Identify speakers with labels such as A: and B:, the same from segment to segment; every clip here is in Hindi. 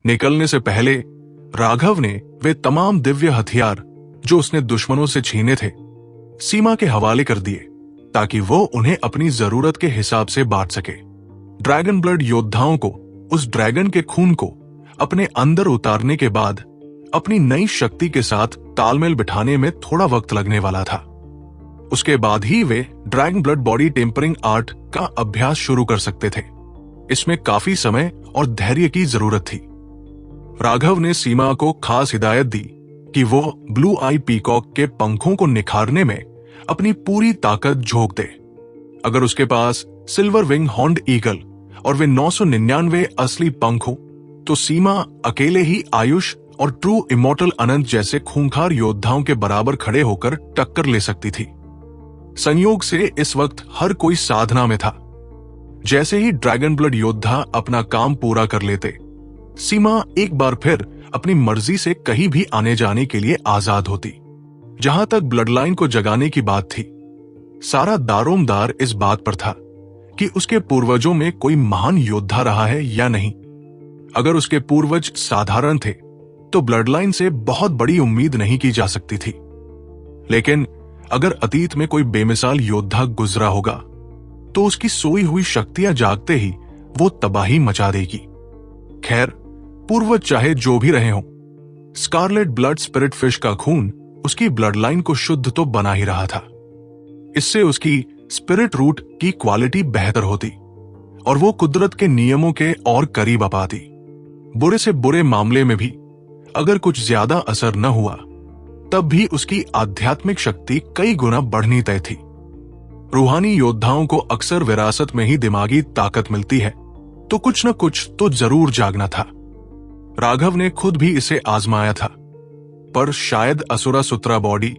A: निकलने से पहले राघव ने वे तमाम दिव्य हथियार जो उसने दुश्मनों से छीने थे सीमा के हवाले कर दिए ताकि वो उन्हें अपनी जरूरत के हिसाब से बांट सके। ड्रैगन ब्लड योद्धाओं को उस ड्रैगन के खून को अपने अंदर उतारने के बाद अपनी नई शक्ति के साथ तालमेल बिठाने में थोड़ा वक्त लगने वाला था। उसके बाद ही वे dragon blood body tempering art का अभ्यास शुरू कर सकते थे। इसमें काफी समय और धैर्य की जरूरत थी। राघव ने सीमा को खास हिदायत दी कि वो ब्लू आई पीकॉक के पंखों को निखारने में अपनी पूरी ताकत झोंक दे। अगर उसके पास सिल्वर विंग हॉर्न्ड ईगल और वे 999 असली पंख हो तो सीमा अकेले ही आयुष और ट्रू इमॉर्टल अनंत जैसे खूंखार योद्धाओं के बराबर खड़े होकर टक्कर ले सकती थी। संयोग से इस वक्त हर कोई साधना में था। जैसे ही ड्रैगन ब्लड योद्धा अपना काम पूरा कर लेते, सीमा एक बार फिर अपनी मर्जी से कहीं भी आने जाने के लिए आजाद होती। जहां तक ब्लड लाइन को जगाने की बात थी, सारा दारोमदार इस बात पर था कि उसके पूर्वजों में कोई महान योद्धा रहा है या नहीं। अगर उसके पूर्वज साधारण थे तो ब्लड लाइन से बहुत बड़ी उम्मीद नहीं की जा सकती थी, लेकिन अगर अतीत में कोई बेमिसाल योद्धा गुजरा होगा तो उसकी सोई हुई शक्तियां जागते ही वो तबाही मचा देगी। खैर, पूर्वज चाहे जो भी रहे हों, स्कारलेट ब्लड स्पिरिट फिश का खून उसकी ब्लड लाइन को शुद्ध तो बना ही रहा था। इससे उसकी स्पिरिट रूट की क्वालिटी बेहतर होती और वो कुदरत के नियमों के और करीब आ पाती। बुरे से बुरे मामले में भी अगर कुछ ज्यादा असर न हुआ तब भी उसकी आध्यात्मिक शक्ति कई गुना बढ़नी तय थी। रूहानी योद्धाओं को अक्सर विरासत में ही दिमागी ताकत मिलती है, तो कुछ न कुछ तो जरूर जागना था। राघव ने खुद भी इसे आजमाया था, पर शायद असुरा सुतरा बॉडी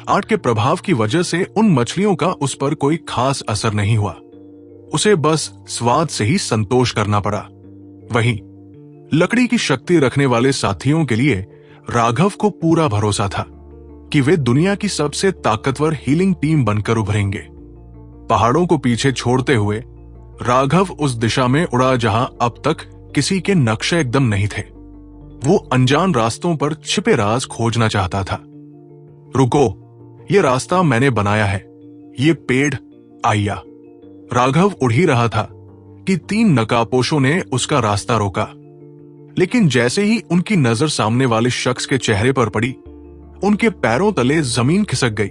A: आर्ट के प्रभाव की वजह से उन मछलियों का उस पर कोई खास असर नहीं हुआ। उसे बस स्वाद से ही संतोष करना पड़ा। वहीं लकड़ी की शक्ति रखने वाले साथियों के लिए राघव को पूरा भरोसा था कि वे दुनिया की सबसे ताकतवर हीलिंग टीम बनकर उभरेंगे। पहाड़ों को पीछे छोड़ते हुए राघव उस दिशा में उड़ा जहां अब तक किसी के नक्शे एकदम नहीं थे। वो अनजान रास्तों पर छिपे राज खोजना चाहता था। रुको, ये रास्ता मैंने बनाया है, ये पेड़ आइया। राघव उड़ ही रहा था कि 3 नकाबपोशों ने उसका रास्ता रोका, लेकिन जैसे ही उनकी नजर सामने वाले शख्स के चेहरे पर पड़ी, उनके पैरों तले जमीन खिसक गई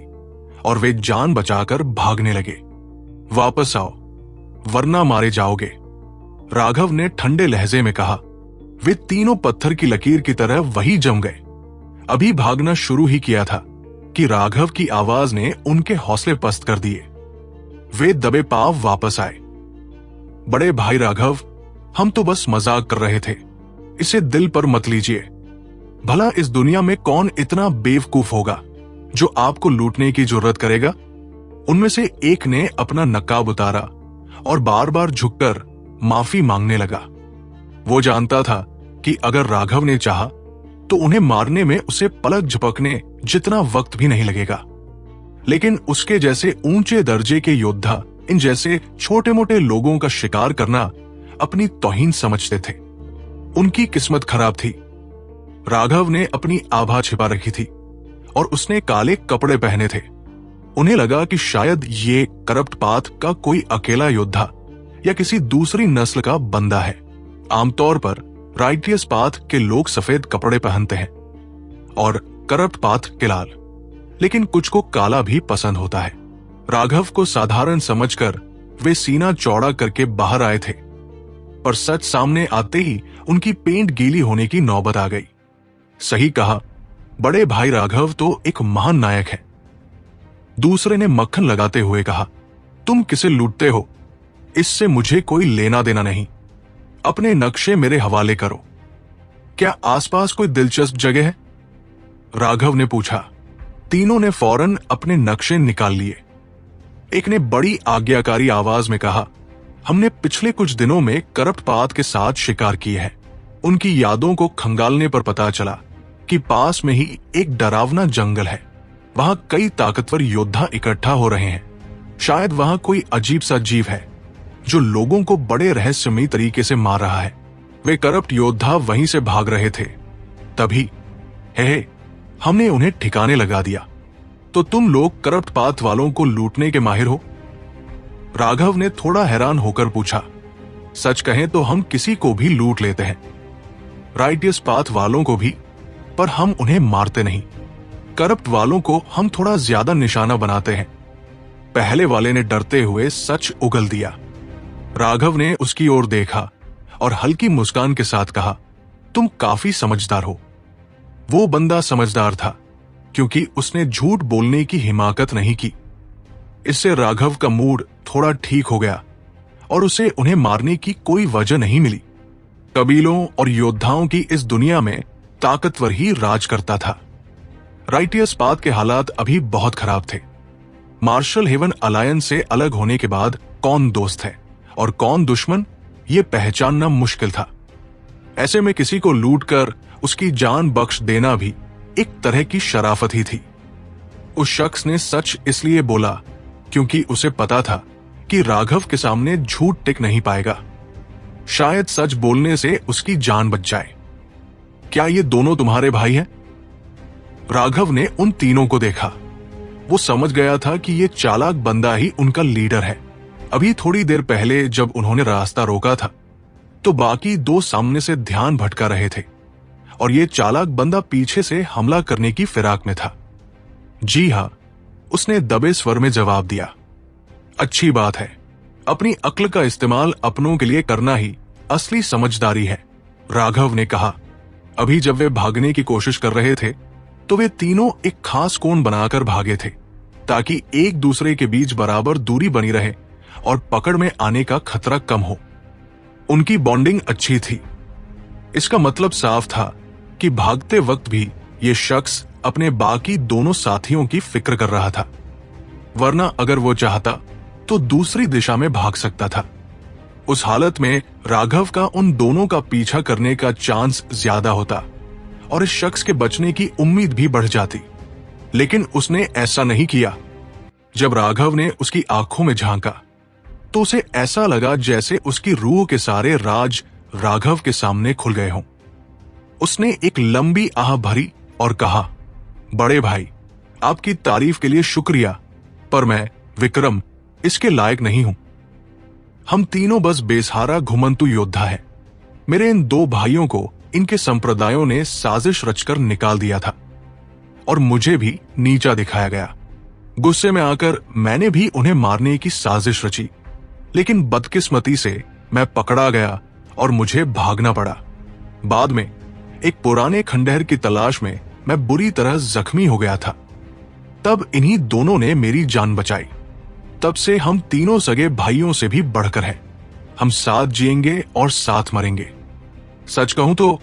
A: और वे जान बचाकर भागने लगे। वापस आओ वरना मारे जाओगे, राघव ने ठंडे लहजे में कहा। वे तीनों पत्थर की लकीर की तरह वही जम गए। अभी भागना शुरू ही किया था कि राघव की आवाज ने उनके हौसले पस्त कर दिए। वे दबे पांव वापस आए। बड़े भाई राघव, हम तो बस मजाक कर रहे थे, इसे दिल पर मत लीजिए। भला इस दुनिया में कौन इतना बेवकूफ होगा जो आपको लूटने की जरूरत करेगा? उनमें से एक ने अपना नकाब उतारा और बार बार झुककर माफी मांगने लगा। वो जानता था कि अगर राघव ने चाहा तो उन्हें मारने में उसे पलक झपकने जितना वक्त भी नहीं लगेगा, लेकिन उसके जैसे ऊंचे दर्जे के योद्धा इन जैसे छोटे मोटे लोगों का शिकार करना अपनी तौहीन समझते थे। उनकी किस्मत खराब थी। राघव ने अपनी आभा छिपा रखी थी और उसने काले कपड़े पहने थे। उन्हें लगा कि शायद ये करप्ट पाथ का कोई अकेला योद्धा या किसी दूसरी नस्ल का बंदा है। आमतौर पर राइटियस पाथ के लोग सफेद कपड़े पहनते हैं और करप्ट पाथ के लाल, लेकिन कुछ को काला भी पसंद होता है। राघव को साधारण समझकर वे सीना चौड़ा करके बाहर आए थे, पर सच सामने आते ही उनकी पेंट गीली होने की नौबत आ गई। सही कहा, बड़े भाई राघव तो एक महान नायक है। दूसरे ने मक्खन लगाते हुए कहा, तुम किसे लूटते हो? इससे मुझे कोई लेना देना नहीं। अपने नक्शे मेरे हवाले करो। क्या आसपास कोई दिलचस्प जगह है? राघव ने पूछा। तीनों ने फौरन अपने नक्शे निकाल लिए। एक ने बड़ी आज्ञाकारी आवाज में कहा, हमने पिछले कुछ दिनों में करप्ट पाथ के साथ शिकार किए हैं। उनकी यादों को खंगालने पर पता चला कि पास में ही एक डरावना जंगल है। वहां कई ताकतवर योद्धा इकट्ठा हो रहे हैं। शायद वहां कोई अजीब सा जीव है जो लोगों को बड़े रहस्यमयी तरीके से मार रहा है। वे करप्ट योद्धा वहीं से भाग रहे थे। तभी हे हमने उन्हें ठिकाने लगा दिया। तो तुम लोग करप्ट पाथ वालों को लूटने के माहिर हो? राघव ने थोड़ा हैरान होकर पूछा। सच कहें तो हम किसी को भी लूट लेते हैं, राइटियस पाथ वालों को भी, पर हम उन्हें मारते नहीं। करप्ट वालों को हम थोड़ा ज्यादा निशाना बनाते हैं। पहले वाले ने डरते हुए सच उगल दिया। राघव ने उसकी ओर देखा और हल्की मुस्कान के साथ कहा, तुम काफी समझदार हो। वो बंदा समझदार था क्योंकि उसने झूठ बोलने की हिमाकत नहीं की। इससे राघव का मूड थोड़ा ठीक हो गया और उसे उन्हें मारने की कोई वजह नहीं मिली। कबीलों और योद्धाओं की इस दुनिया में ताकतवर ही राज करता था। राइटियस पाथ के हालात अभी बहुत खराब थे। मार्शल हेवन अलायंस से अलग होने के बाद कौन दोस्त है और कौन दुश्मन, ये पहचानना मुश्किल था। ऐसे में किसी को लूटकर उसकी जान बख्श देना भी एक तरह की शराफत ही थी। उस शख्स ने सच इसलिए बोला क्योंकि उसे पता था कि राघव के सामने झूठ टिक नहीं पाएगा। शायद सच बोलने से उसकी जान बच जाए। क्या ये दोनों तुम्हारे भाई हैं? राघव ने उन तीनों को देखा। वो समझ गया था कि ये चालाक बंदा ही उनका लीडर है। अभी थोड़ी देर पहले जब उन्होंने रास्ता रोका था तो बाकी दो सामने से ध्यान भटका रहे थे और ये चालाक बंदा पीछे से हमला करने की फिराक में था। जी हां, उसने दबे स्वर में जवाब दिया। अच्छी बात है, अपनी अक्ल का इस्तेमाल अपनों के लिए करना ही असली समझदारी है, राघव ने कहा। अभी जब वे भागने की कोशिश कर रहे थे तो वे तीनों एक खास कोण बनाकर भागे थे ताकि एक दूसरे के बीच बराबर दूरी बनी रहे और पकड़ में आने का खतरा कम हो। उनकी बॉन्डिंग अच्छी थी। इसका मतलब साफ था कि भागते वक्त भी ये शख्स अपने बाकी दोनों साथियों की फिक्र कर रहा था, वरना अगर वो चाहता तो दूसरी दिशा में भाग सकता था। उस हालत में राघव का उन दोनों का पीछा करने का चांस ज्यादा होता और इस शख्स के बचने की उम्मीद भी बढ़ जाती, लेकिन उसने ऐसा नहीं किया। जब राघव ने उसकी आंखों में झांका तो उसे ऐसा लगा जैसे उसकी रूह के सारे राज राघव के सामने खुल गए हों। उसने एक लंबी आह भरी और कहा, बड़े भाई, आपकी तारीफ के लिए शुक्रिया, पर मैं विक्रम इसके लायक नहीं हूं। हम तीनों बस बेसहारा घुमंतु योद्धा हैं। मेरे इन दो भाइयों को इनके संप्रदायों ने साजिश रचकर निकाल दिया था और मुझे भी नीचा दिखाया गया। गुस्से में आकर मैंने भी उन्हें मारने की साजिश रची, लेकिन बदकिस्मती से मैं पकड़ा गया और मुझे भागना पड़ा। बाद में एक पुराने खंडहर की तलाश में मैं बुरी तरह जख्मी हो गया था। तब इन्हीं दोनों ने मेरी जान बचाई। तब से हम तीनों सगे भाइयों से भी बढ़कर हैं। हम साथ जिएंगे और साथ मरेंगे। सच कहूं तो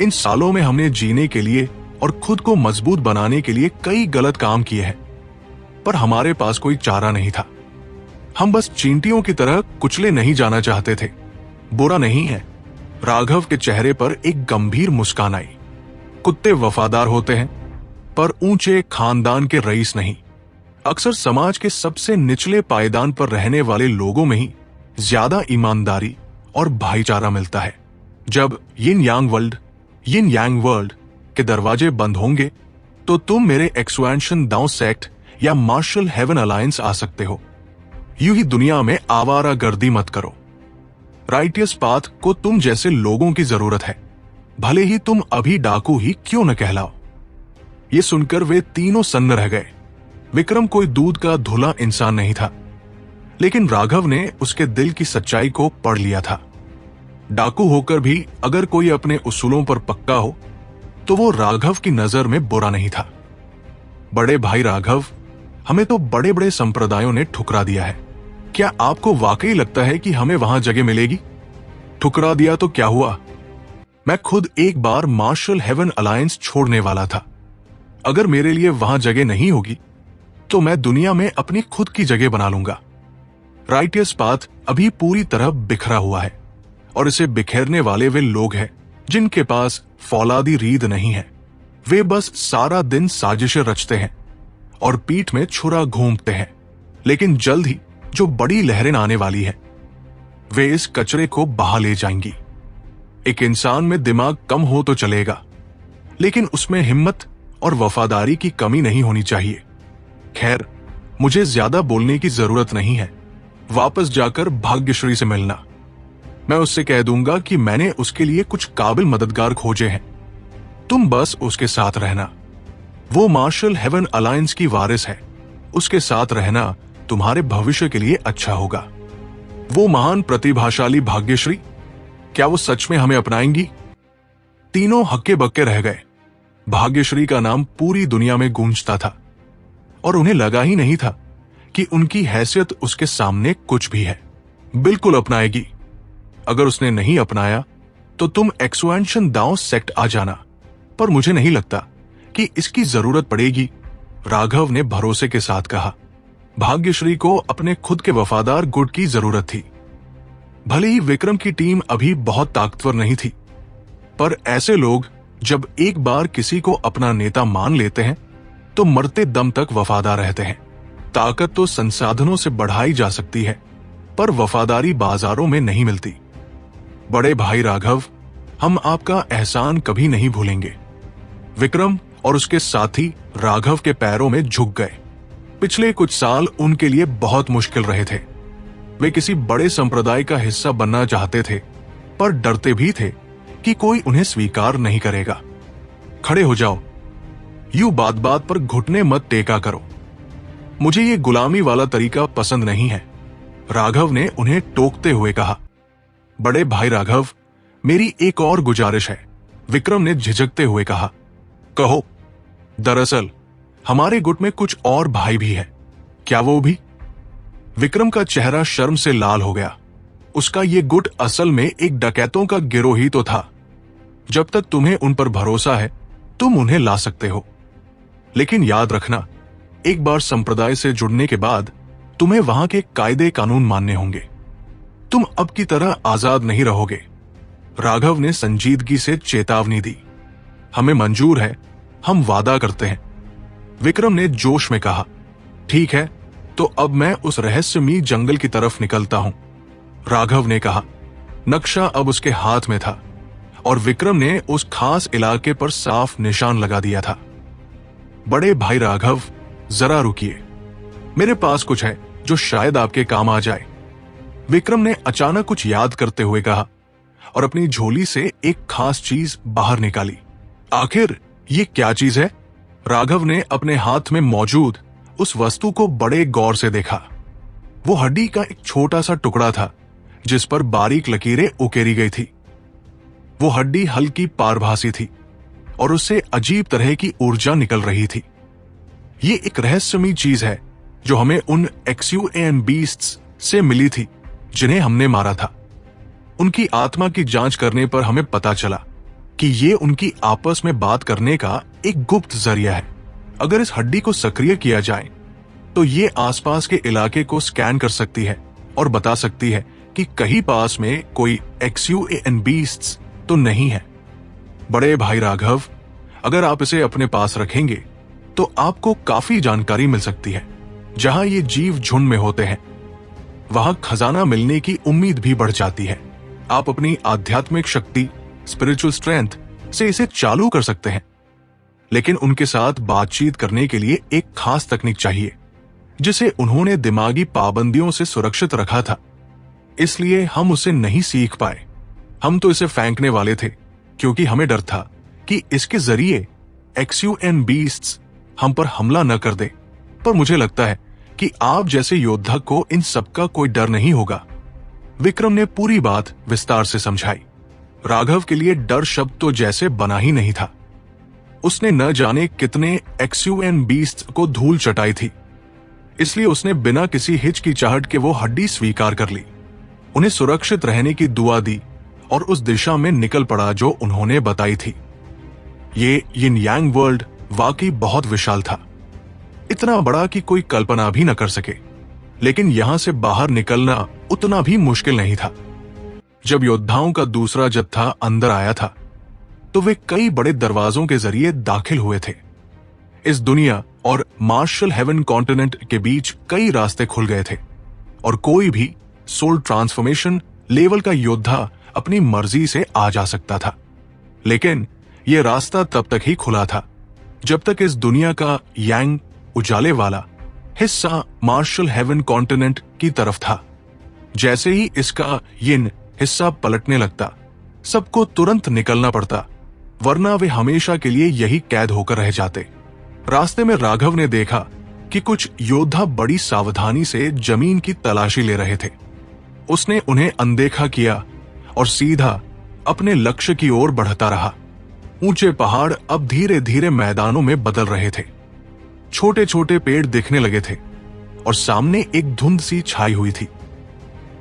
A: इन सालों में हमने जीने के लिए और खुद को मजबूत बनाने के लिए कई गलत काम किए हैं, पर हमारे पास कोई चारा नहीं था। हम बस चींटियों की तरह कुचले नहीं जाना चाहते थे। बुरा नहीं है। राघव के चेहरे पर एक गंभीर मुस्कान आई। कुत्ते वफादार होते हैं, पर ऊंचे खानदान के रईस नहीं। अक्सर समाज के सबसे निचले पायदान पर रहने वाले लोगों में ही ज्यादा ईमानदारी और भाईचारा मिलता है। जब यिन यांग वर्ल्ड के दरवाजे बंद होंगे तो तुम मेरे एक्सपेंशन दाओ सेक्ट या मार्शल हेवन अलायंस आ सकते हो। यूं ही दुनिया में आवारा गर्दी मत करो। राइटियस पाथ को तुम जैसे लोगों की जरूरत है, भले ही तुम अभी डाकू ही क्यों न कहलाओ। ये सुनकर वे तीनों सन्न रह गए। विक्रम कोई दूध का धुला इंसान नहीं था, लेकिन राघव ने उसके दिल की सच्चाई को पढ़ लिया था। डाकू होकर भी अगर कोई अपने उसूलों पर पक्का हो तो वो राघव की नजर में बुरा नहीं था। बड़े भाई राघव, हमें तो बड़े बड़े संप्रदायों ने ठुकरा दिया है। क्या आपको वाकई लगता है कि हमें वहां जगह मिलेगी? ठुकरा दिया तो क्या हुआ? मैं खुद एक बार मार्शल हेवन अलायंस छोड़ने वाला था। अगर मेरे लिए वहां जगह नहीं होगी तो मैं दुनिया में अपनी खुद की जगह बना लूंगा। राइटियस पाथ अभी पूरी तरह बिखरा हुआ है और इसे बिखेरने वाले वे लोग हैं जिनके पास फौलादी रीद नहीं है। वे बस सारा दिन साजिशें रचते हैं और पीठ में छुरा घूमते हैं, लेकिन जल्द ही जो बड़ी लहरें आने वाली है वे इस कचरे को बहा ले जाएंगी। एक इंसान में दिमाग कम हो तो चलेगा, लेकिन उसमें हिम्मत और वफादारी की कमी नहीं होनी चाहिए। खैर, मुझे ज्यादा बोलने की जरूरत नहीं है। वापस जाकर भाग्यश्री से मिलना। मैं उससे कह दूंगा कि मैंने उसके लिए कुछ काबिल मददगार खोजे हैं। तुम बस उसके साथ रहना। वो मार्शल हेवन अलायंस की वारिस है। उसके साथ रहना तुम्हारे भविष्य के लिए अच्छा होगा। वो महान प्रतिभाशाली भाग्यश्री, क्या वो सच में हमें अपनाएंगी? तीनों हक्के बक्के रह गए। भाग्यश्री का नाम पूरी दुनिया में गूंजता था और उन्हें लगा ही नहीं था कि उनकी हैसियत उसके सामने कुछ भी है। बिल्कुल अपनाएगी। अगर उसने नहीं अपनाया तो तुम एक्सपेंशन दाओ सेक्ट आ जाना, पर मुझे नहीं लगता कि इसकी जरूरत पड़ेगी, राघव ने भरोसे के साथ कहा। भाग्यश्री को अपने खुद के वफादार गुट की जरूरत थी। भले ही विक्रम की टीम अभी बहुत ताकतवर नहीं थी, पर ऐसे लोग जब एक बार किसी को अपना नेता मान लेते हैं तो मरते दम तक वफादार रहते हैं। ताकत तो संसाधनों से बढ़ाई जा सकती है, पर वफादारी बाजारों में नहीं मिलती। बड़े भाई राघव, हम आपका एहसान कभी नहीं भूलेंगे। विक्रम और उसके साथी राघव के पैरों में झुक गए। पिछले कुछ साल उनके लिए बहुत मुश्किल रहे थे। वे किसी बड़े संप्रदाय का हिस्सा बनना चाहते थे, पर डरते भी थे कि कोई उन्हें स्वीकार नहीं करेगा। खड़े हो जाओ, यूं बात बात पर घुटने मत टेका करो। मुझे ये गुलामी वाला तरीका पसंद नहीं है, राघव ने उन्हें टोकते हुए कहा। बड़े भाई राघव, मेरी एक और गुजारिश है, विक्रम ने झिझकते हुए कहा। कहो। दरअसल हमारे गुट में कुछ और भाई भी है। क्या वो भी? विक्रम का चेहरा शर्म से लाल हो गया। उसका ये गुट असल में एक डकैतों का गिरोह ही तो था। जब तक तुम्हें उन पर भरोसा है, तुम उन्हें ला सकते हो, लेकिन याद रखना, एक बार संप्रदाय से जुड़ने के बाद तुम्हें वहां के कायदे कानून मानने होंगे। तुम अब की तरह आजाद नहीं रहोगे, राघव ने संजीदगी से चेतावनी दी। हमें मंजूर है, हम वादा करते हैं, विक्रम ने जोश में कहा। ठीक है, तो अब मैं उस रहस्यमयी जंगल की तरफ निकलता हूं, राघव ने कहा। नक्शा अब उसके हाथ में था और विक्रम ने उस खास इलाके पर साफ निशान लगा दिया था। बड़े भाई राघव, जरा रुकिए, मेरे पास कुछ है जो शायद आपके काम आ जाए, विक्रम ने अचानक कुछ याद करते हुए कहा और अपनी झोली से एक खास चीज बाहर निकाली। आखिर ये क्या चीज है? राघव ने अपने हाथ में मौजूद उस वस्तु को बड़े गौर से देखा। वो हड्डी का एक छोटा सा टुकड़ा था जिस पर बारीक लकीरें उकेरी गई थी। वो हड्डी हल्की पारभासी थी और उससे अजीब तरह की ऊर्जा निकल रही थी। ये एक रहस्यमयी चीज है जो हमें उन एक्सयूएन बीस्ट्स से मिली थी जिन्हें हमने मारा था। उनकी आत्मा की जांच करने पर हमें पता चला कि ये उनकी आपस में बात करने का एक गुप्त जरिया है। अगर इस हड्डी को सक्रिय किया जाए तो ये आसपास के इलाके को स्कैन कर सकती है और बता सकती है कि कहीं पास में कोई एक्सयूएन बीस्ट्स तो नहीं है। बड़े भाई राघव, अगर आप इसे अपने पास रखेंगे तो आपको काफी जानकारी मिल सकती है। जहां ये जीव झुंड में होते हैं वहां खजाना मिलने की उम्मीद भी बढ़ जाती है। आप अपनी आध्यात्मिक शक्ति, स्पिरिचुअल स्ट्रेंथ से इसे चालू कर सकते हैं, लेकिन उनके साथ बातचीत करने के लिए एक खास तकनीक चाहिए जिसे उन्होंने दिमागी पाबंदियों से सुरक्षित रखा था, इसलिए हम उसे नहीं सीख पाए। हम तो इसे फेंकने वाले थे क्योंकि हमें डर था कि इसके जरिए एक्सयूएन बीस्ट्स हम पर हमला न कर दे, पर मुझे लगता है कि आप जैसे योद्धा को इन सबका कोई डर नहीं होगा, विक्रम ने पूरी बात विस्तार से समझाई। राघव के लिए डर शब्द तो जैसे बना ही नहीं था। उसने न जाने कितने एक्सयूएन बीस्ट को धूल चटाई थी, इसलिए उसने बिना किसी हिचकिचाहट के वो हड्डी स्वीकार कर ली, उन्हें सुरक्षित रहने की दुआ दी और उस दिशा में निकल पड़ा जो उन्होंने बताई थी। ये यिन यांग वर्ल्ड वाकई बहुत विशाल था, इतना बड़ा कि कोई कल्पना भी न कर सके, लेकिन यहां से बाहर निकलना उतना भी मुश्किल नहीं था। जब योद्धाओं का दूसरा जत्था अंदर आया था तो वे कई बड़े दरवाजों के जरिए दाखिल हुए थे। इस दुनिया और मार्शल हेवन कॉन्टिनेंट के बीच कई रास्ते खुल गए थे और कोई भी सोल ट्रांसफॉर्मेशन लेवल का योद्धा अपनी मर्जी से आ जा सकता था, लेकिन यह रास्ता तब तक ही खुला था जब तक इस दुनिया का यांग उजाले वाला हिस्सा मार्शल हेवन कॉन्टिनेंट की तरफ था। जैसे ही इसका यिन हिस्सा पलटने लगता, सबको तुरंत निकलना पड़ता, वरना वे हमेशा के लिए यही कैद होकर रह जाते। रास्ते में राघव ने देखा कि कुछ योद्धा बड़ी सावधानी से जमीन की तलाशी ले रहे थे। उसने उन्हें अनदेखा किया और सीधा अपने लक्ष्य की ओर बढ़ता रहा। ऊंचे पहाड़ अब धीरे धीरे मैदानों में बदल रहे थे। छोटे छोटे पेड़ दिखने लगे थे और सामने एक धुंध सी छाई हुई थी।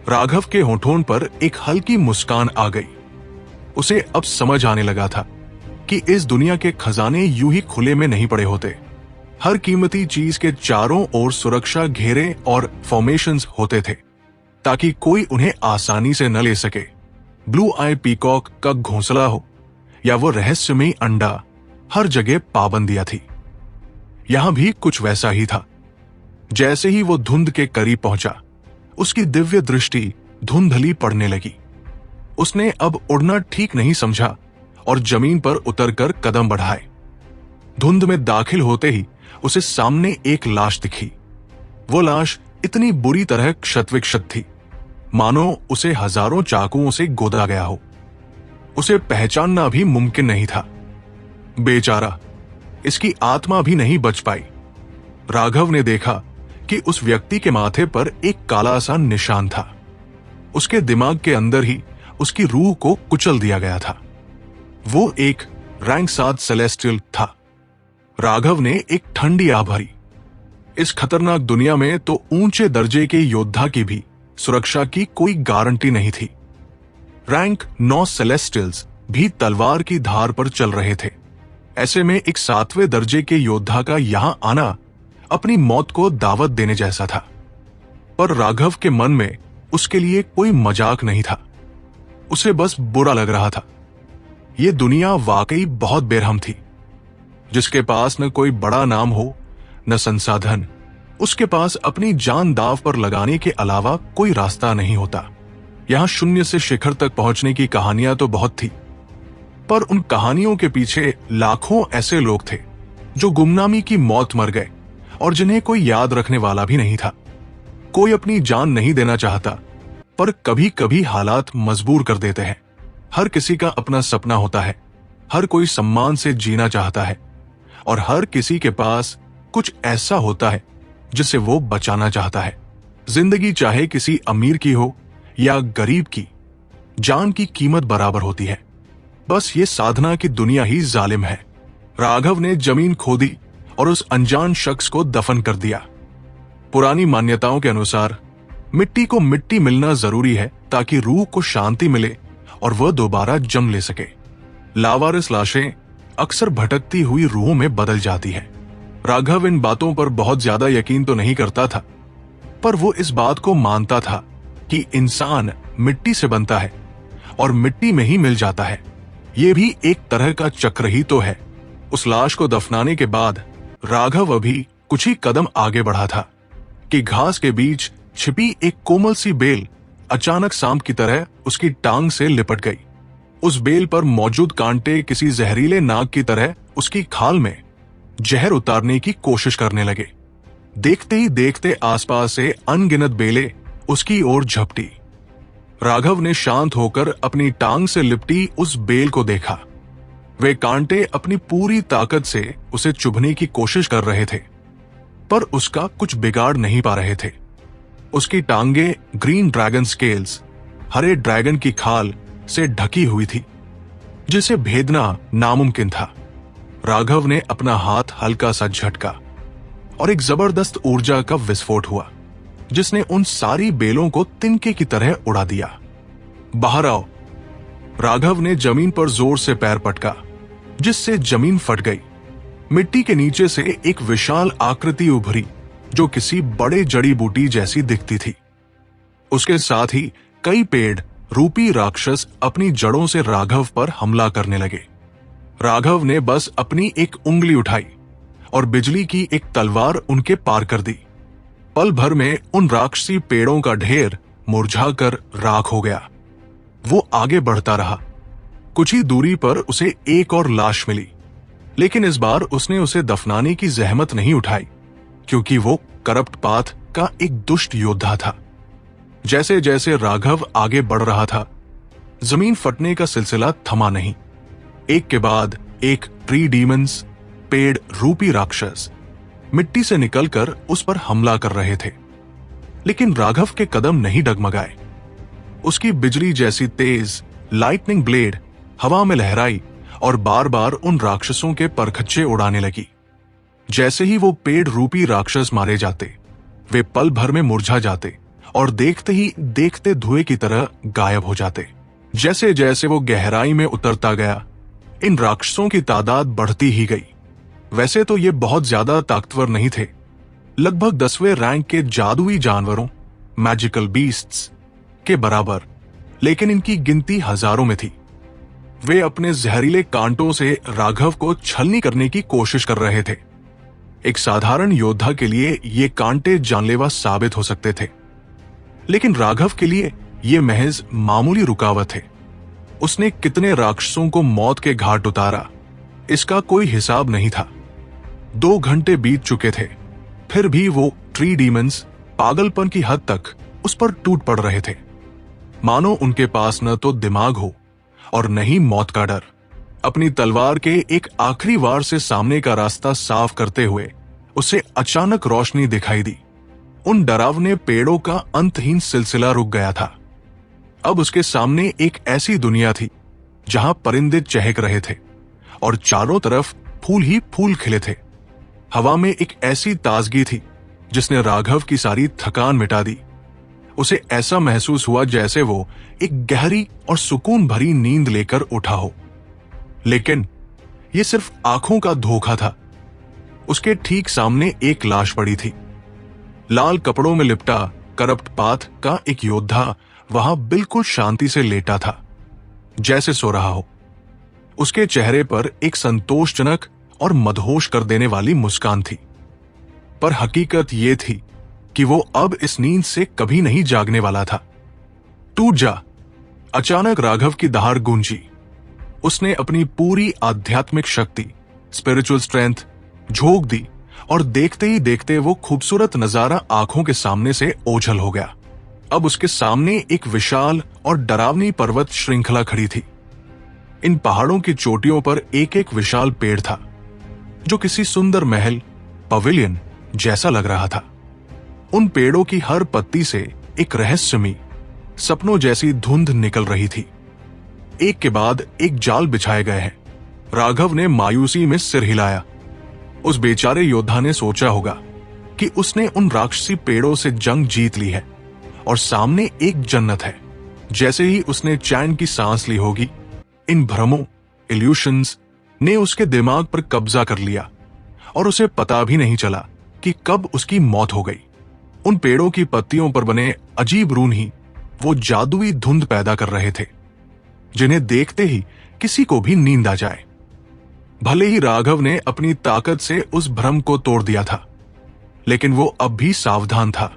A: राघव के होठों पर एक हल्की मुस्कान आ गई। उसे अब समझ आने लगा था कि इस दुनिया के खजाने यूं ही खुले में नहीं पड़े होते। हर कीमती चीज के चारों ओर सुरक्षा घेरे और फॉर्मेशंस होते थे, ताकि कोई उन्हें आसानी से न ले सके। ब्लू आई पीकॉक का घोंसला हो या वो रहस्यमयी अंडा, हर जगह पाबंदियां थी। यहां भी कुछ वैसा ही था। जैसे ही वो धुंध के करीब पहुंचा, उसकी दिव्य दृष्टि धुंधली पड़ने लगी। उसने अब उड़ना ठीक नहीं समझा और जमीन पर उतरकर कदम बढ़ाए। धुंध में दाखिल होते ही उसे सामने एक लाश दिखी। वो लाश इतनी बुरी तरह क्षतविक्षत थी, मानो उसे हजारों चाकुओं से गोदा गया हो। उसे पहचानना भी मुमकिन नहीं था। बेचारा, इसकी आत्मा भी नहीं बच पाई। राघव ने देखा कि उस व्यक्ति के माथे पर एक काला सा निशान था। उसके दिमाग के अंदर ही उसकी रूह को कुचल दिया गया था। वो एक रैंक 7 सेलेस्टियल था। राघव ने एक ठंडी आह भरी। इस खतरनाक दुनिया में तो ऊंचे दर्जे के योद्धा की भी सुरक्षा की कोई गारंटी नहीं थी। रैंक 9 सेलेस्टियल्स भी तलवार की धार पर चल रहे थे। ऐसे में एक 7वें दर्जे के योद्धा का यहां आना अपनी मौत को दावत देने जैसा था। पर राघव के मन में उसके लिए कोई मजाक नहीं था। उसे बस बुरा लग रहा था। ये दुनिया वाकई बहुत बेरहम थी। जिसके पास न कोई बड़ा नाम हो, न संसाधन, उसके पास अपनी जान दांव पर लगाने के अलावा कोई रास्ता नहीं होता। यहां शून्य से शिखर तक पहुंचने की कहानियां तो बहुत थी, पर उन कहानियों के पीछे लाखों ऐसे लोग थे जो गुमनामी की मौत मर गए और जिन्हें कोई याद रखने वाला भी नहीं था। कोई अपनी जान नहीं देना चाहता, पर कभी कभी हालात मजबूर कर देते हैं। हर किसी का अपना सपना होता है, हर कोई सम्मान से जीना चाहता है और हर किसी के पास कुछ ऐसा होता है जिसे वो बचाना चाहता है। जिंदगी चाहे किसी अमीर की हो या गरीब की, जान की कीमत बराबर होती है। बस ये साधना की दुनिया ही जालिम है। राघव ने जमीन खोदी और उस अनजान शख्स को दफन कर दिया। पुरानी मान्यताओं के अनुसार मिट्टी को मिट्टी मिलना जरूरी है ताकि रूह को शांति मिले और वह दोबारा जन्म ले सके। लावारिस लाशें अक्सर भटकती हुई रूहों में बदल जाती है। राघव इन बातों पर बहुत ज्यादा यकीन तो नहीं करता था, पर वो इस बात को मानता था कि इंसान मिट्टी से बनता है और मिट्टी में ही मिल जाता है। ये भी एक तरह का चक्र ही तो है। उस लाश को दफनाने के बाद राघव अभी कुछ ही कदम आगे बढ़ा था कि घास के बीच छिपी एक कोमल सी बेल अचानक सांप की तरह उसकी टांग से लिपट गई। उस बेल पर मौजूद कांटे किसी जहरीले नाग की तरह उसकी खाल में जहर उतारने की कोशिश करने लगे। देखते ही देखते आसपास से अनगिनत बेलें उसकी ओर झपटी। राघव ने शांत होकर अपनी टांग से लिपटी उस बेल को देखा। वे कांटे अपनी पूरी ताकत से उसे चुभने की कोशिश कर रहे थे, पर उसका कुछ बिगाड़ नहीं पा रहे थे। उसकी टांगे ग्रीन ड्रैगन स्केल्स, हरे ड्रैगन की खाल से ढकी हुई थी, जिसे भेदना नामुमकिन था। राघव ने अपना हाथ हल्का सा झटका और एक जबरदस्त ऊर्जा का विस्फोट हुआ, जिसने उन सारी बेलों को तिनके की तरह उड़ा दिया। बाहर आओ। राघव ने जमीन पर जोर से पैर पटका, जिससे जमीन फट गई। मिट्टी के नीचे से एक विशाल आकृति उभरी जो किसी बड़े जड़ी बूटी जैसी दिखती थी। उसके साथ ही कई पेड़ रूपी राक्षस अपनी जड़ों से राघव पर हमला करने लगे। राघव ने बस अपनी एक उंगली उठाई और बिजली की एक तलवार उनके पार कर दी। पल भर में उन राक्षसी पेड़ों का ढेर मुरझाकर राख हो गया। वो आगे बढ़ता रहा। कुछ ही दूरी पर उसे एक और लाश मिली, लेकिन इस बार उसने उसे दफनाने की जहमत नहीं उठाई, क्योंकि वो करप्ट पाथ का एक दुष्ट योद्धा था। जैसे जैसे राघव आगे बढ़ रहा था, जमीन फटने का सिलसिला थमा नहीं। एक के बाद एक ट्री डीमंस, पेड़ रूपी राक्षस मिट्टी से निकलकर उस पर हमला कर रहे थे, लेकिन राघव के कदम नहीं डगमगाए। उसकी बिजली जैसी तेज लाइटनिंग ब्लेड हवा में लहराई और बार बार उन राक्षसों के परखच्चे उड़ाने लगी। जैसे ही वो पेड़ रूपी राक्षस मारे जाते, वे पल भर में मुरझा जाते और देखते ही देखते धुएं की तरह गायब हो जाते। जैसे जैसे वो गहराई में उतरता गया, इन राक्षसों की तादाद बढ़ती ही गई। वैसे तो ये बहुत ज्यादा ताकतवर नहीं थे, लगभग 10वें रैंक के जादुई जानवरों, मैजिकल बीस्ट्स के बराबर, लेकिन इनकी गिनती हजारों में थी। वे अपने जहरीले कांटों से राघव को छलनी करने की कोशिश कर रहे थे। एक साधारण योद्धा के लिए ये कांटे जानलेवा साबित हो सकते थे, लेकिन राघव के लिए ये महज मामूली रुकावट थे। उसने कितने राक्षसों को मौत के घाट उतारा, इसका कोई हिसाब नहीं था। 2 घंटे बीत चुके थे, फिर भी वो ट्री डीमंस पागलपन की हद तक उस पर टूट पड़ रहे थे, मानो उनके पास न तो दिमाग हो और न ही मौत का डर। अपनी तलवार के एक आखिरी वार से सामने का रास्ता साफ करते हुए उसे अचानक रोशनी दिखाई दी। उन डरावने पेड़ों का अंतहीन सिलसिला रुक गया था। अब उसके सामने एक ऐसी दुनिया थी जहां परिंदे चहक रहे थे और चारों तरफ फूल ही फूल खिले थे। हवा में एक ऐसी ताजगी थी जिसने राघव की सारी थकान मिटा दी। उसे ऐसा महसूस हुआ जैसे वो एक गहरी और सुकून भरी नींद लेकर उठा हो, लेकिन ये सिर्फ आंखों का धोखा था। उसके ठीक सामने एक लाश पड़ी थी। लाल कपड़ों में लिपटा करप्ट पाथ का एक योद्धा वहां बिल्कुल शांति से लेटा था, जैसे सो रहा हो। उसके चेहरे पर एक संतोषजनक और मदहोश कर देने वाली मुस्कान थी, पर हकीकत यह थी कि वो अब इस नींद से कभी नहीं जागने वाला था। टूट जा! अचानक राघव की दहाड़ गूंजी। उसने अपनी पूरी आध्यात्मिक शक्ति, स्पिरिचुअल स्ट्रेंथ झोंक दी और देखते ही देखते वो खूबसूरत नजारा आंखों के सामने से ओझल हो गया। अब उसके सामने एक विशाल और डरावनी पर्वत श्रृंखला खड़ी थी। इन पहाड़ों की चोटियों पर एक एक विशाल पेड़ था, जो किसी सुंदर महल, पवेलियन जैसा लग रहा था। उन पेड़ों की हर पत्ती से एक रहस्यमयी, सपनों जैसी धुंध निकल रही थी। एक के बाद एक जाल बिछाए गए हैं। राघव ने मायूसी में सिर हिलाया। उस बेचारे योद्धा ने सोचा होगा कि उसने उन राक्षसी पेड़ों से जंग जीत ली है और सामने एक जन्नत है। जैसे ही उसने चैन की सांस ली होगी, इन भ्रमों, इल्यूशंस ने उसके दिमाग पर कब्जा कर लिया और उसे पता भी नहीं चला कि कब उसकी मौत हो गई। उन पेड़ों की पत्तियों पर बने अजीब रून ही वो जादुई धुंध पैदा कर रहे थे, जिन्हें देखते ही किसी को भी नींद आ जाए। भले ही राघव ने अपनी ताकत से उस भ्रम को तोड़ दिया था, लेकिन वो अब भी सावधान था।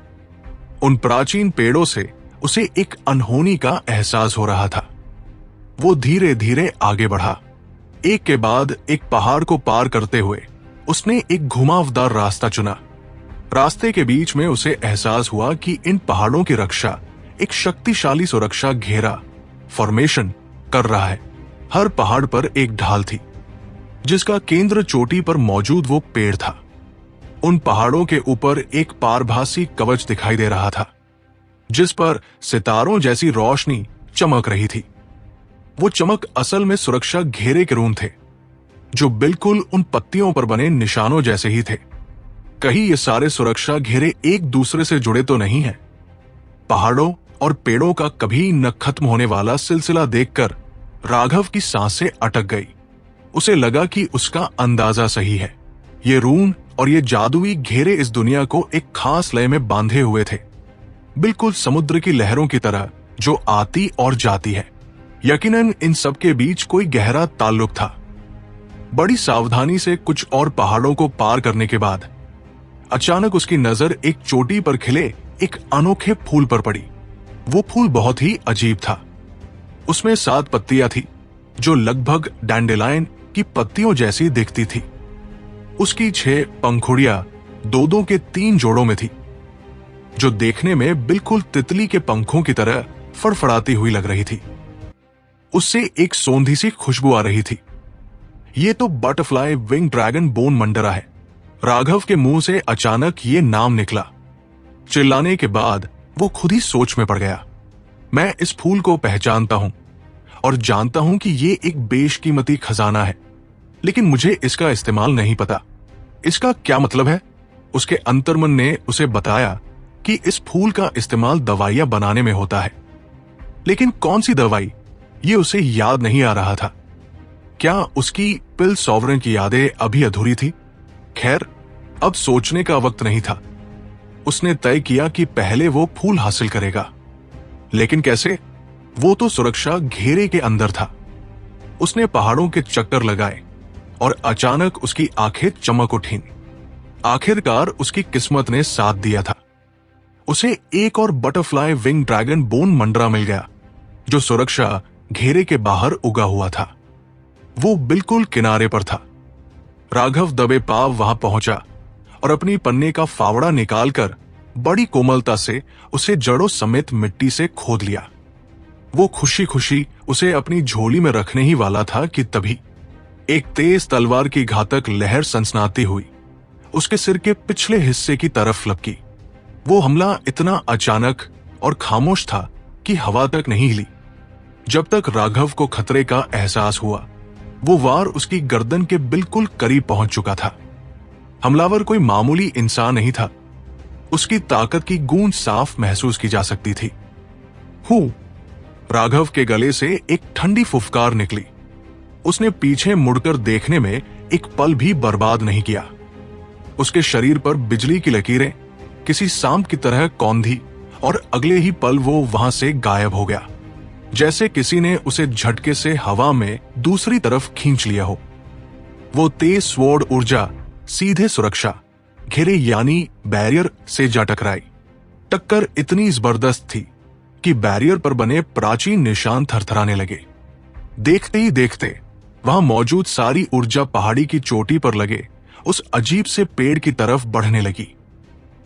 A: उन प्राचीन पेड़ों से उसे एक अनहोनी का एहसास हो रहा था। वो धीरे धीरे आगे बढ़ा। एक के बाद एक पहाड़ को पार करते हुए उसने एक घुमावदार रास्ता चुना। रास्ते के बीच में उसे एहसास हुआ कि इन पहाड़ों की रक्षा एक शक्तिशाली सुरक्षा घेरा फॉर्मेशन कर रहा है। हर पहाड़ पर एक ढाल थी, जिसका केंद्र चोटी पर मौजूद वो पेड़ था। उन पहाड़ों के ऊपर एक पारभासी कवच दिखाई दे रहा था, जिस पर सितारों जैसी रोशनी चमक रही थी। वो चमक असल में सुरक्षा घेरे के रून थे, जो बिल्कुल उन पत्तियों पर बने निशानों जैसे ही थे। कहीं ये सारे सुरक्षा घेरे एक दूसरे से जुड़े तो नहीं हैं? पहाड़ों और पेड़ों का कभी न खत्म होने वाला सिलसिला देखकर राघव की सांसें अटक गई। उसे लगा कि उसका अंदाजा सही है। ये रून और ये जादुई घेरे इस दुनिया को एक खास लय में बांधे हुए थे, बिल्कुल समुद्र की लहरों की तरह जो आती और जाती है। यकीनन इन सब के बीच कोई गहरा ताल्लुक था। बड़ी सावधानी से कुछ और पहाड़ों को पार करने के बाद अचानक उसकी नजर एक चोटी पर खिले एक अनोखे फूल पर पड़ी। वो फूल बहुत ही अजीब था। उसमें 7 पत्तियां थी जो लगभग डैंडेलायन की पत्तियों जैसी दिखती थी। उसकी 6 पंखुड़ियां 2-2 के 3 जोड़ों में थी, जो देखने में बिल्कुल तितली के पंखों की तरह फड़फड़ाती हुई लग रही थी। उससे एक सौंधी सी खुशबू आ रही थी। ये तो बटरफ्लाई विंग ड्रैगन बोन मंडरा है। राघव के मुंह से अचानक ये नाम निकला। चिल्लाने के बाद वो खुद ही सोच में पड़ गया। मैं इस फूल को पहचानता हूं और जानता हूं कि ये एक बेशकीमती खजाना है, लेकिन मुझे इसका इस्तेमाल नहीं पता। इसका क्या मतलब है? उसके अंतर्मन ने उसे बताया कि इस फूल का इस्तेमाल दवाइयां बनाने में होता है, लेकिन कौन सी दवाई, ये उसे याद नहीं आ रहा था। क्या उसकी पिल सॉवरन की यादें अभी अधूरी थी? खैर, अब सोचने का वक्त नहीं था। उसने तय किया कि पहले वो फूल हासिल करेगा, लेकिन कैसे? वो तो सुरक्षा घेरे के अंदर था। उसने पहाड़ों के चक्कर लगाए और अचानक उसकी आंखें चमक उठीं। आखिरकार उसकी किस्मत ने साथ दिया था। उसे एक और बटरफ्लाई विंग ड्रैगन बोन मंडरा मिल गया, जो सुरक्षा घेरे के बाहर उगा हुआ था। वो बिल्कुल किनारे पर था। राघव दबे पांव वहां पहुंचा और अपनी पन्ने का फावड़ा निकालकर बड़ी कोमलता से उसे जड़ों समेत मिट्टी से खोद लिया। वो खुशी खुशी उसे अपनी झोली में रखने ही वाला था कि तभी एक तेज तलवार की घातक लहर सनसनाती हुई उसके सिर के पिछले हिस्से की तरफ लपकी। वो हमला इतना अचानक और खामोश था कि हवा तक नहीं हिली। जब तक राघव को खतरे का एहसास हुआ, वो वार उसकी गर्दन के बिल्कुल करीब पहुंच चुका था। हमलावर कोई मामूली इंसान नहीं था। उसकी ताकत की गूंज साफ महसूस की जा सकती थी। हूं! राघव के गले से एक ठंडी फुफकार निकली। उसने पीछे मुड़कर देखने में एक पल भी बर्बाद नहीं किया। उसके शरीर पर बिजली की लकीरें किसी सांप की तरह कौंधी और अगले ही पल वो वहां से गायब हो गया, जैसे किसी ने उसे झटके से हवा में दूसरी तरफ खींच लिया हो। वो तेज स्वॉर्ड ऊर्जा सीधे सुरक्षा घेरे यानी बैरियर से जा टकराई। टक्कर इतनी जबरदस्त थी कि बैरियर पर बने प्राचीन निशान थरथराने लगे। देखते ही देखते वहां मौजूद सारी ऊर्जा पहाड़ी की चोटी पर लगे उस अजीब से पेड़ की तरफ बढ़ने लगी।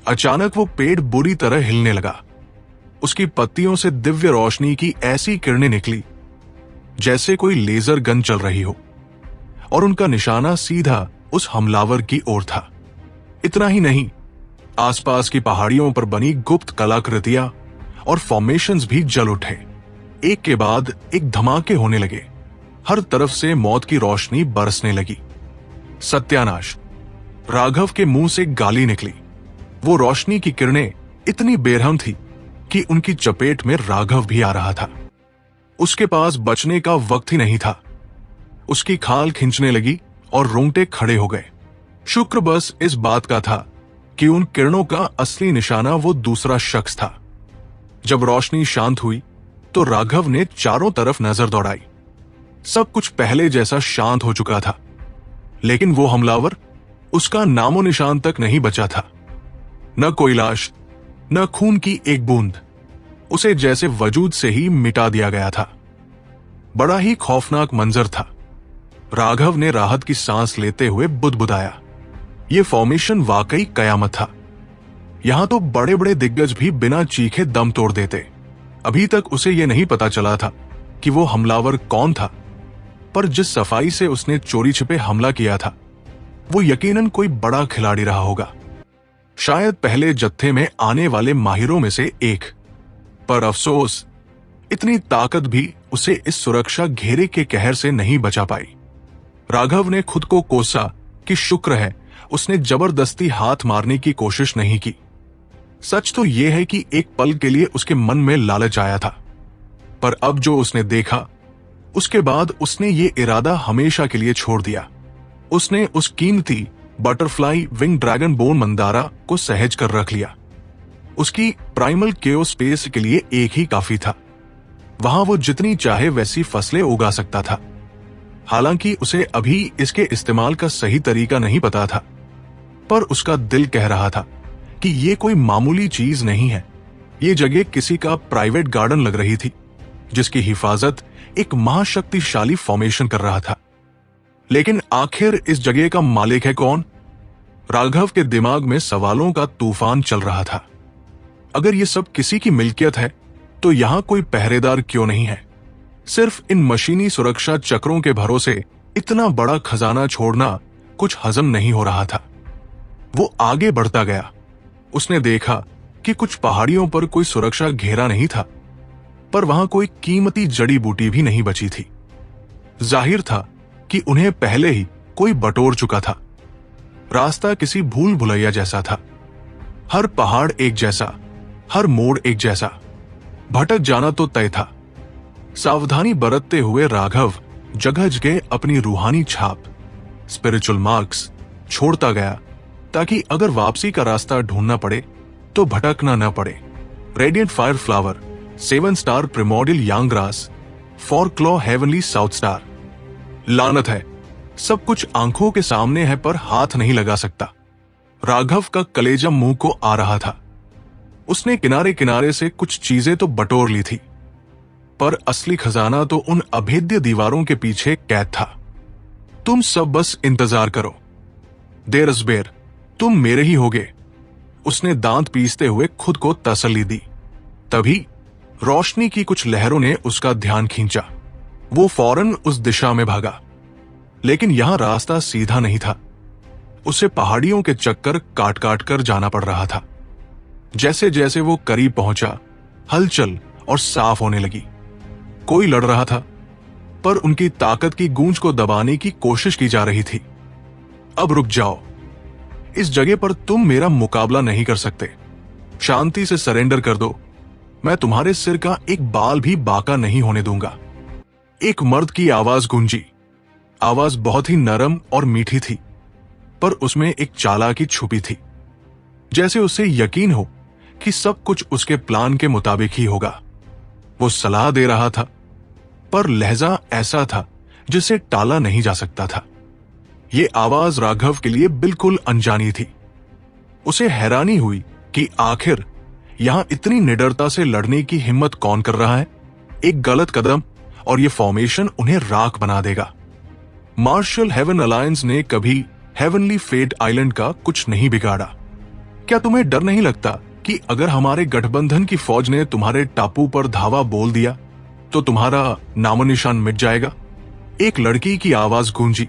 A: अचानक वो पेड़ बुरी तरह हिलने लगा। उसकी पत्तियों से दिव्य रोशनी की ऐसी किरणें निकली जैसे कोई लेजर गन चल रही हो, और उनका निशाना सीधा उस हमलावर की ओर था। इतना ही नहीं, आसपास की पहाड़ियों पर बनी गुप्त कलाकृतियां और फॉर्मेशंस भी जल उठे। एक के बाद एक धमाके होने लगे। हर तरफ से मौत की रोशनी बरसने लगी। सत्यानाश! राघव के मुंह से गाली निकली। वो रोशनी की किरणें इतनी बेरहम थी कि उनकी चपेट में राघव भी आ रहा था। उसके पास बचने का वक्त ही नहीं था। उसकी खाल खिंचने लगी और रोंगटे खड़े हो गए। शुक्र बस इस बात का था कि उन किरणों का असली निशाना वो दूसरा शख्स था। जब रोशनी शांत हुई तो राघव ने चारों तरफ नजर दौड़ाई। सब कुछ पहले जैसा शांत हो चुका था, लेकिन वो हमलावर, उसका नामो निशान तक नहीं बचा था। न कोई लाश, न खून की एक बूंद। उसे जैसे वजूद से ही मिटा दिया गया था। बड़ा ही खौफनाक मंजर था। राघव ने राहत की सांस लेते हुए बुदबुदाया। ये फॉर्मेशन वाकई कयामत था। यहां तो बड़े बड़े दिग्गज भी बिना चीखे दम तोड़ देते। अभी तक उसे यह नहीं पता चला था कि वो हमलावर कौन था, पर जिस सफाई से उसने चोरी छिपे हमला किया था, वो यकीनन कोई बड़ा खिलाड़ी रहा होगा। शायद पहले जत्थे में आने वाले माहिरों में से एक। पर अफसोस, इतनी ताकत भी उसे इस सुरक्षा घेरे के कहर से नहीं बचा पाई। राघव ने खुद को कोसा कि शुक्र है उसने जबरदस्ती हाथ मारने की कोशिश नहीं की। सच तो यह है कि एक पल के लिए उसके मन में लालच आया था, पर अब जो उसने देखा, उसके बाद उसने ये इरादा हमेशा के लिए छोड़ दिया। उसने उस कीमती butterfly wing dragon bone Mandhana को सहेज कर रख लिया। उसकी प्राइमल केओ स्पेस के लिए एक ही काफी था। वहां वो जितनी चाहे वैसी फसलें उगा सकता था। हालांकि उसे अभी इसके इस्तेमाल का सही तरीका नहीं पता था, पर उसका दिल कह रहा था कि ये कोई मामूली चीज नहीं है। ये जगह किसी का प्राइवेट गार्डन लग रही थी, जिसकी हिफाजत एक महाशक्तिशाली फॉर्मेशन कर रहा था। लेकिन आखिर इस जगह का मालिक है कौन? राघव के दिमाग में सवालों का तूफान चल रहा था। अगर ये सब किसी की मिल्कियत है तो यहां कोई पहरेदार क्यों नहीं है? सिर्फ इन मशीनी सुरक्षा चक्रों के भरोसे इतना बड़ा खजाना छोड़ना कुछ हजम नहीं हो रहा था। वो आगे बढ़ता गया। उसने देखा कि कुछ पहाड़ियों पर कोई सुरक्षा घेरा नहीं था, पर वहां कोई कीमती जड़ी बूटी भी नहीं बची थी। जाहिर था कि उन्हें पहले ही कोई बटोर चुका था। रास्ता किसी भूल भुलैया जैसा था। हर पहाड़ एक जैसा, हर मोड़ एक जैसा। भटक जाना तो तय था। सावधानी बरतते हुए राघव जगह जगह अपनी रूहानी छाप, स्पिरिचुअल मार्क्स छोड़ता गया, ताकि अगर वापसी का रास्ता ढूंढना पड़े तो भटकना न पड़े। Radiant fire flower, 7 star primordial Yang grass, 4 claw heavenly south star. लानत है, सब कुछ आंखों के सामने है पर हाथ नहीं लगा सकता। राघव का कलेजा मुंह को आ रहा था। उसने किनारे किनारे से कुछ चीजें तो बटोर ली थी, पर असली खजाना तो उन अभेद्य दीवारों के पीछे कैद था। तुम सब बस इंतजार करो, देर इज बेर, तुम मेरे ही होगे। उसने दांत पीसते हुए खुद को तसल्ली दी। तभी रोशनी की कुछ लहरों ने उसका ध्यान खींचा। वो फौरन उस दिशा में भागा, लेकिन यहां रास्ता सीधा नहीं था। उसे पहाड़ियों के चक्कर काट काट कर जाना पड़ रहा था। जैसे जैसे वो करीब पहुंचा, हलचल और साफ होने लगी। कोई लड़ रहा था, पर उनकी ताकत की गूंज को दबाने की कोशिश की जा रही थी। अब रुक जाओ, इस जगह पर तुम मेरा मुकाबला नहीं कर सकते। शांति से सरेंडर कर दो, मैं तुम्हारे सिर का एक बाल भी बाका नहीं होने दूंगा। एक मर्द की आवाज गूंजी। आवाज बहुत ही नरम और मीठी थी, पर उसमें एक चालाकी छुपी थी, जैसे उसे यकीन हो कि सब कुछ उसके प्लान के मुताबिक ही होगा। वो सलाह दे रहा था, पर लहजा ऐसा था जिसे टाला नहीं जा सकता था। ये आवाज राघव के लिए बिल्कुल अनजानी थी। उसे हैरानी हुई कि आखिर यहां इतनी निडरता से लड़ने की हिम्मत कौन कर रहा है। एक गलत कदम और ये फॉर्मेशन उन्हें राख बना देगा। मार्शल हेवन अलायंस ने कभी हेवनली फेट आइलैंड का कुछ नहीं बिगाड़ा। क्या तुम्हें डर नहीं लगता कि अगर हमारे गठबंधन की फौज ने तुम्हारे टापू पर धावा बोल दिया तो तुम्हारा नामो निशान मिट जाएगा? एक लड़की की आवाज गूंजी,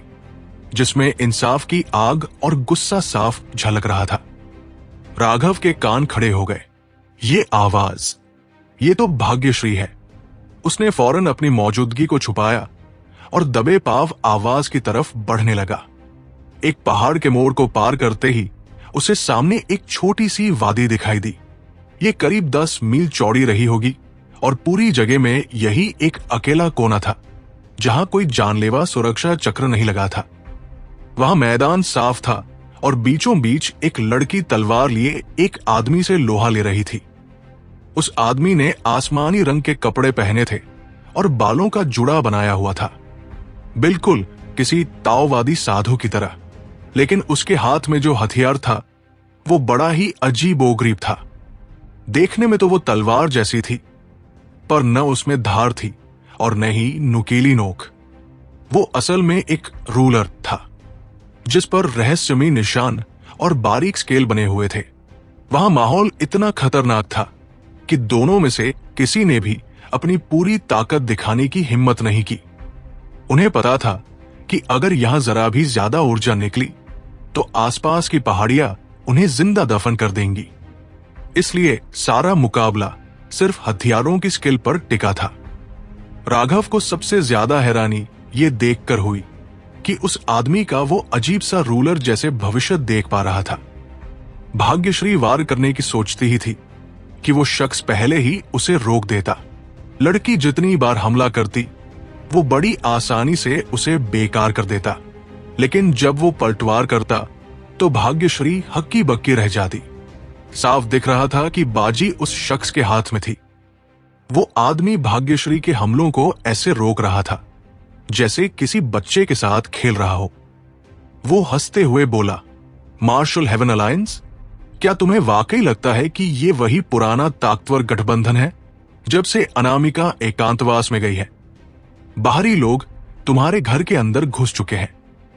A: जिसमें इंसाफ की आग और गुस्सा साफ झलक रहा था। राघव के कान खड़े हो गए। ये आवाज, ये तो भाग्यश्री है। उसने फौरन अपनी मौजूदगी को छुपाया और दबे पाव आवाज की तरफ बढ़ने लगा। एक पहाड़ के मोड़ को पार करते ही उसे सामने एक छोटी सी वादी दिखाई दी। ये करीब 10 मील चौड़ी रही होगी और पूरी जगह में यही एक अकेला कोना था जहां कोई जानलेवा सुरक्षा चक्र नहीं लगा था। वहां मैदान साफ था और बीचों बीच एक लड़की तलवार लिए एक आदमी से लोहा ले रही थी। उस आदमी ने आसमानी रंग के कपड़े पहने थे और बालों का जुड़ा बनाया हुआ था, बिल्कुल किसी ताओवादी साधु की तरह। लेकिन उसके हाथ में जो हथियार था वो बड़ा ही अजीबोगरीब था। देखने में तो वो तलवार जैसी थी, पर न उसमें धार थी और न ही नुकीली नोक। वो असल में एक रूलर था, जिस पर रहस्यमयी निशान और बारीक स्केल बने हुए थे। वहां माहौल इतना खतरनाक था कि दोनों में से किसी ने भी अपनी पूरी ताकत दिखाने की हिम्मत नहीं की। उन्हें पता था कि अगर यहां जरा भी ज्यादा ऊर्जा निकली तो आसपास की पहाड़ियां उन्हें जिंदा दफन कर देंगी। इसलिए सारा मुकाबला सिर्फ हथियारों की स्किल पर टिका था। राघव को सबसे ज्यादा हैरानी ये देखकर हुई कि उस आदमी का वो अजीब सा रूलर जैसे भविष्य देख पा रहा था। भाग्यश्री वार करने की सोचती ही थी कि वो शख्स पहले ही उसे रोक देता। लड़की जितनी बार हमला करती वो बड़ी आसानी से उसे बेकार कर देता, लेकिन जब वो पलटवार करता तो भाग्यश्री हक्की बक्की रह जाती। साफ दिख रहा था कि बाजी उस शख्स के हाथ में थी। वो आदमी भाग्यश्री के हमलों को ऐसे रोक रहा था जैसे किसी बच्चे के साथ खेल रहा हो। वो हंसते हुए बोला, मार्शल हेवन अलायंस, क्या तुम्हें वाकई लगता है कि ये वही पुराना ताकतवर गठबंधन है जब से अनामिका एकांतवास में गई है? बाहरी लोग तुम्हारे घर के अंदर घुस चुके हैं।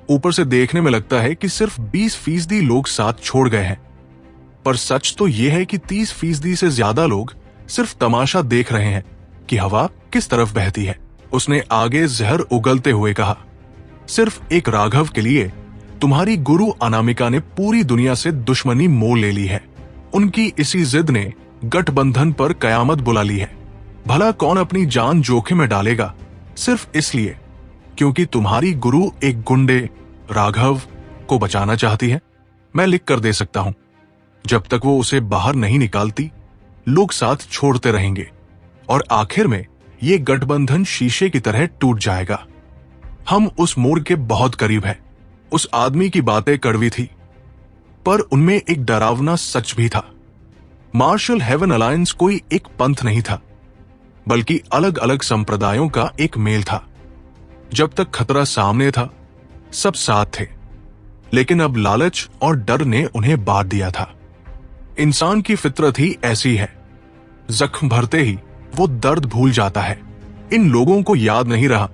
A: ऊपर से देखने में लगता है कि सिर्फ 20% लोग साथ छोड़ गए हैं, पर सच तो यह है कि 30% से ज्यादा लोग सिर्फ तमाशा देख रहे हैं कि हवा किस तरफ बहती है। उसने आगे जहर उगलते हुए कहा, सिर्फ एक राघव के लिए तुम्हारी गुरु अनामिका ने पूरी दुनिया से दुश्मनी मोल ले ली है। उनकी इसी जिद ने गठबंधन पर कयामत बुला ली है। भला कौन अपनी जान जोखिम में डालेगा सिर्फ इसलिए क्योंकि तुम्हारी गुरु एक गुंडे राघव को बचाना चाहती है? मैं लिख कर दे सकता हूं, जब तक वो उसे बाहर नहीं निकालती लोग साथ छोड़ते रहेंगे और आखिर में ये गठबंधन शीशे की तरह टूट जाएगा। हम उस मोड़ के बहुत करीब हैं। उस आदमी की बातें कड़वी थी, पर उनमें एक डरावना सच भी था। मार्शल हेवन अलायंस कोई एक पंथ नहीं था, बल्कि अलग अलग संप्रदायों का एक मेल था। जब तक खतरा सामने था सब साथ थे, लेकिन अब लालच और डर ने उन्हें बांट दिया था। इंसान की फितरत ही ऐसी है, जख्म भरते ही वो दर्द भूल जाता है। इन लोगों को याद नहीं रहा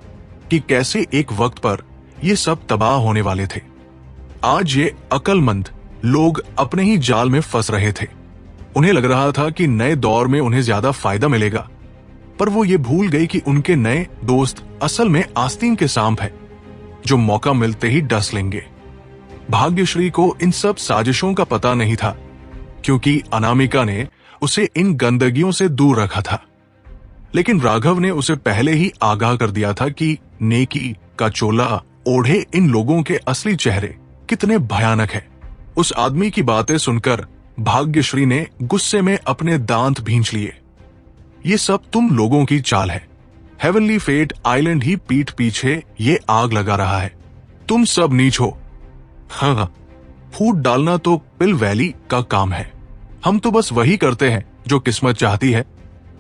A: कि कैसे एक वक्त पर ये सब तबाह होने वाले थे। आज ये अक्लमंद लोग अपने ही जाल में फंस रहे थे। उन्हें लग रहा था कि नए दौर में उन्हें ज्यादा फायदा मिलेगा, पर वो ये भूल गई कि उनके नए दोस्त असल में आस्तीन के सांप हैं, जो मौका मिलते ही डस लेंगे। भाग्यश्री को इन सब साजिशों का पता नहीं था, क्योंकि अनामिका ने उसे इन गंदगियों से दूर रखा था। लेकिन राघव ने उसे पहले ही आगाह कर दिया था कि नेकी का चोला ओढ़े इन लोगों के असली चेहरे कितने भयानक है। उस आदमी की बातें सुनकर भाग्यश्री ने गुस्से में अपने दांत भींच लिए। ये सब तुम लोगों की चाल है। हेवनली फेट आइलैंड ही पीठ पीछे ये आग लगा रहा है। तुम सब नीच हो। हाँ, फूट डालना तो पिल वैली का काम है। हम तो बस वही करते हैं जो किस्मत चाहती है,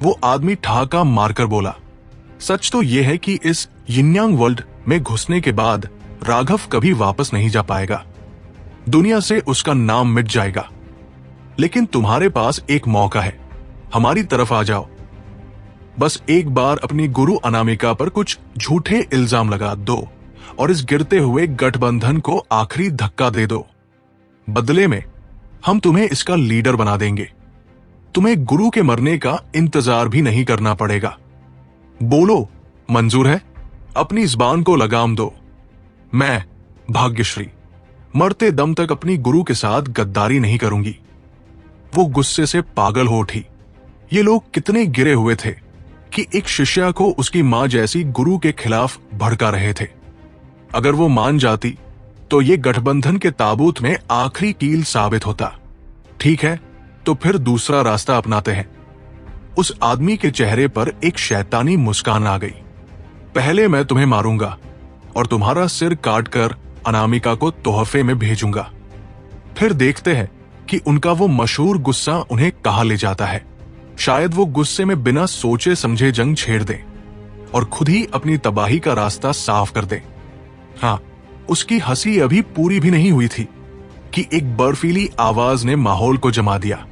A: वो आदमी ठहाका मारकर बोला। सच तो यह है कि इस यिनयांग वर्ल्ड में घुसने के बाद राघव कभी वापस नहीं जा पाएगा। दुनिया से उसका नाम मिट जाएगा। लेकिन तुम्हारे पास एक मौका है, हमारी तरफ आ जाओ। बस एक बार अपनी गुरु अनामिका पर कुछ झूठे इल्जाम लगा दो और इस गिरते हुए गठबंधन को आखिरी धक्का दे दो। बदले में हम तुम्हें इसका लीडर बना देंगे। तुम्हें गुरु के मरने का इंतजार भी नहीं करना पड़ेगा। बोलो, मंजूर है? अपनी जुबान को लगाम दो। मैं भाग्यश्री मरते दम तक अपनी गुरु के साथ गद्दारी नहीं करूंगी। वो गुस्से से पागल हो उठी। ये लोग कितने गिरे हुए थे कि एक शिष्या को उसकी मां जैसी गुरु के खिलाफ भड़का रहे थे। अगर वो मान जाती तो ये गठबंधन के ताबूत में आखिरी कील साबित होता। ठीक है, तो फिर दूसरा रास्ता अपनाते हैं। उस आदमी के चेहरे पर एक शैतानी मुस्कान आ गई। पहले मैं तुम्हें मारूंगा और तुम्हारा सिर काटकर अनामिका को तोहफे में भेजूंगा। फिर देखते हैं कि उनका वो मशहूर गुस्सा उन्हें कहां ले जाता है। शायद वो गुस्से में बिना सोचे समझे जंग छेड़ दे और खुद ही अपनी तबाही का रास्ता साफ कर दे। हाँ, उसकी हंसी अभी पूरी भी नहीं हुई थी कि एक बर्फीली आवाज ने माहौल को जमा दिया।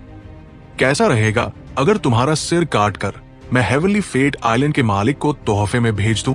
A: कैसा रहेगा अगर तुम्हारा सिर काटकर मैं हेवनली फेट आइलैंड के मालिक को तोहफे में भेज दूं?